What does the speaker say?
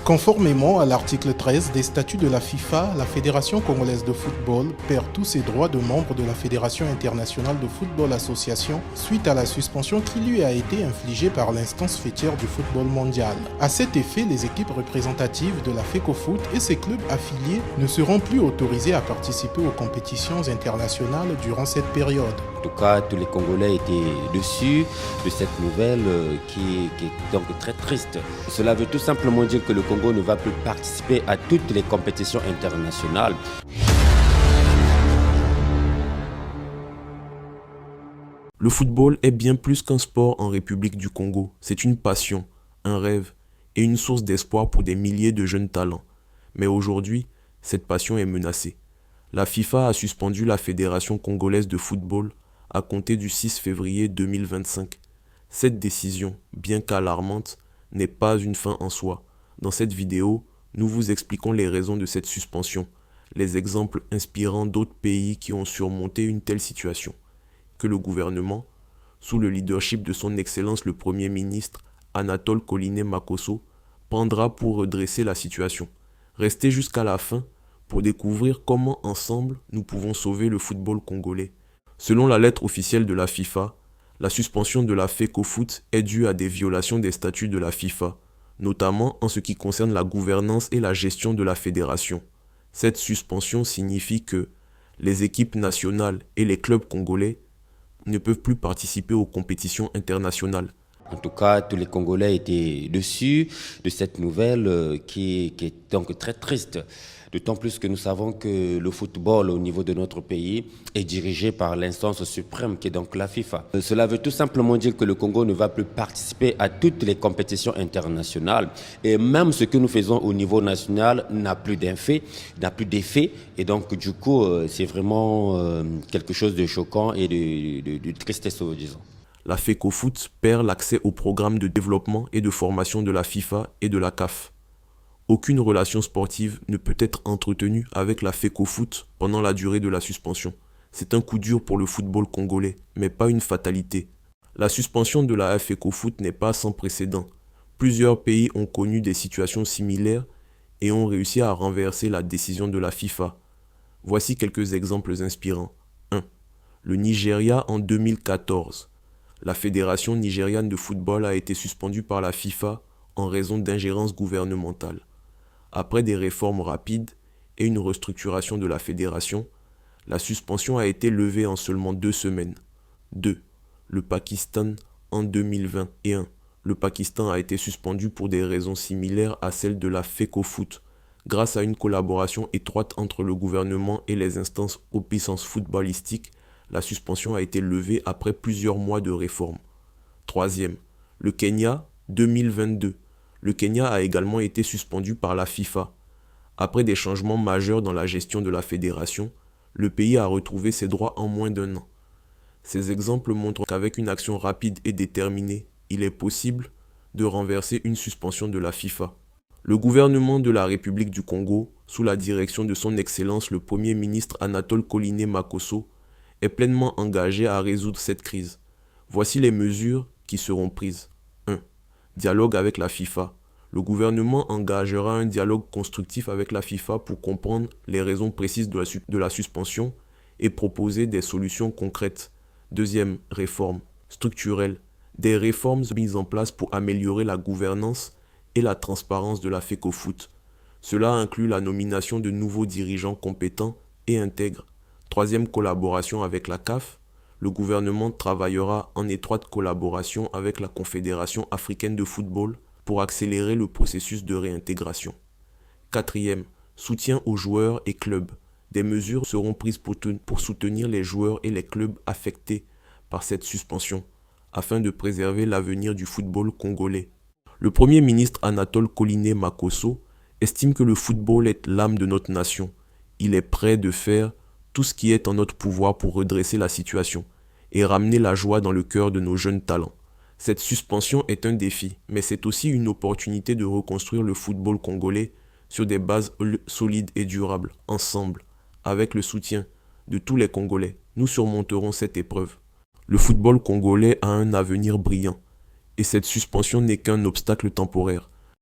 Conformément à l'article 13 des statuts de la FIFA, la Fédération congolaise de football perd tous ses droits de membre de la Fédération internationale de football association suite à la suspension qui lui a été infligée par l'instance fêtière du football mondial. À cet effet, les équipes représentatives de la FECOFOOT et ses clubs affiliés ne seront plus autorisés à participer aux compétitions internationales durant cette période. En tout cas, tous les Congolais étaient déçus de cette nouvelle qui est donc très triste. Cela veut tout simplement dire que le Congo ne va plus participer à toutes les compétitions internationales. Le football est bien plus qu'un sport en République du Congo. C'est une passion, un rêve et une source d'espoir pour des milliers de jeunes talents. Mais aujourd'hui, cette passion est menacée. La FIFA a suspendu la Fédération congolaise de football à compter du 6 février 2025. Cette décision, bien qu'alarmante, n'est pas une fin en soi. Dans cette vidéo, nous vous expliquons les raisons de cette suspension, les exemples inspirants d'autres pays qui ont surmonté une telle situation, que le gouvernement, sous le leadership de son Excellence le Premier ministre Anatole Koliné Makosso, prendra pour redresser la situation. Restez jusqu'à la fin pour découvrir comment ensemble nous pouvons sauver le football congolais. Selon la lettre officielle de la FIFA, la suspension de la FECOFOOT est due à des violations des statuts de la FIFA, notamment en ce qui concerne la gouvernance et la gestion de la fédération. Cette suspension signifie que les équipes nationales et les clubs congolais ne peuvent plus participer aux compétitions internationales. En tout cas, tous les Congolais étaient déçus de cette nouvelle qui est donc très triste. D'autant plus que nous savons que le football au niveau de notre pays est dirigé par l'instance suprême qui est donc la FIFA. Cela veut tout simplement dire que le Congo ne va plus participer à toutes les compétitions internationales. Et même ce que nous faisons au niveau national n'a plus d'effet. Et donc du coup, c'est vraiment quelque chose de choquant et de tristesse, disons. La FECOFOOT perd l'accès au programme de développement et de formation de la FIFA et de la CAF. Aucune relation sportive ne peut être entretenue avec la FECOFOOT pendant la durée de la suspension. C'est un coup dur pour le football congolais, mais pas une fatalité. La suspension de la FECOFOOT n'est pas sans précédent. Plusieurs pays ont connu des situations similaires et ont réussi à renverser la décision de la FIFA. Voici quelques exemples inspirants. 1. Le Nigeria en 2014. La Fédération nigériane de football a été suspendue par la FIFA en raison d'ingérences gouvernementales. Après des réformes rapides et une restructuration de la fédération, la suspension a été levée en seulement 2 semaines. 2. Le Pakistan en 2021. Le Pakistan a été suspendu pour des raisons similaires à celles de la FECOFOOT, grâce à une collaboration étroite entre le gouvernement et les instances aux puissances footballistiques. La suspension a été levée après plusieurs mois de réformes. 3. Le Kenya, 2022. Le Kenya a également été suspendu par la FIFA. Après des changements majeurs dans la gestion de la fédération, le pays a retrouvé ses droits en moins d'1 an. Ces exemples montrent qu'avec une action rapide et déterminée, il est possible de renverser une suspension de la FIFA. Le gouvernement de la République du Congo, sous la direction de son Excellence le Premier ministre Anatole Koliné Makosso, est pleinement engagé à résoudre cette crise. Voici les mesures qui seront prises. 1. Dialogue avec la FIFA. Le gouvernement engagera un dialogue constructif avec la FIFA pour comprendre les raisons précises de la suspension et proposer des solutions concrètes. 2. Réforme structurelle. Des réformes mises en place pour améliorer la gouvernance et la transparence de la FECOFOOT. Cela inclut la nomination de nouveaux dirigeants compétents et intègres. 3. Collaboration avec la CAF. Le gouvernement travaillera en étroite collaboration avec la Confédération africaine de football pour accélérer le processus de réintégration. 4. Soutien aux joueurs et clubs. Des mesures seront prises pour soutenir les joueurs et les clubs affectés par cette suspension, afin de préserver l'avenir du football congolais. Le Premier ministre Anatole Koliné Makosso estime que le football est l'âme de notre nation. Il est prêt de faire tout ce qui est en notre pouvoir pour redresser la situation et ramener la joie dans le cœur de nos jeunes talents. Cette suspension est un défi, mais c'est aussi une opportunité de reconstruire le football congolais sur des bases solides et durables, ensemble, avec le soutien de tous les Congolais. Nous surmonterons cette épreuve. Le football congolais a un avenir brillant, et cette suspension n'est qu'un obstacle temporaire.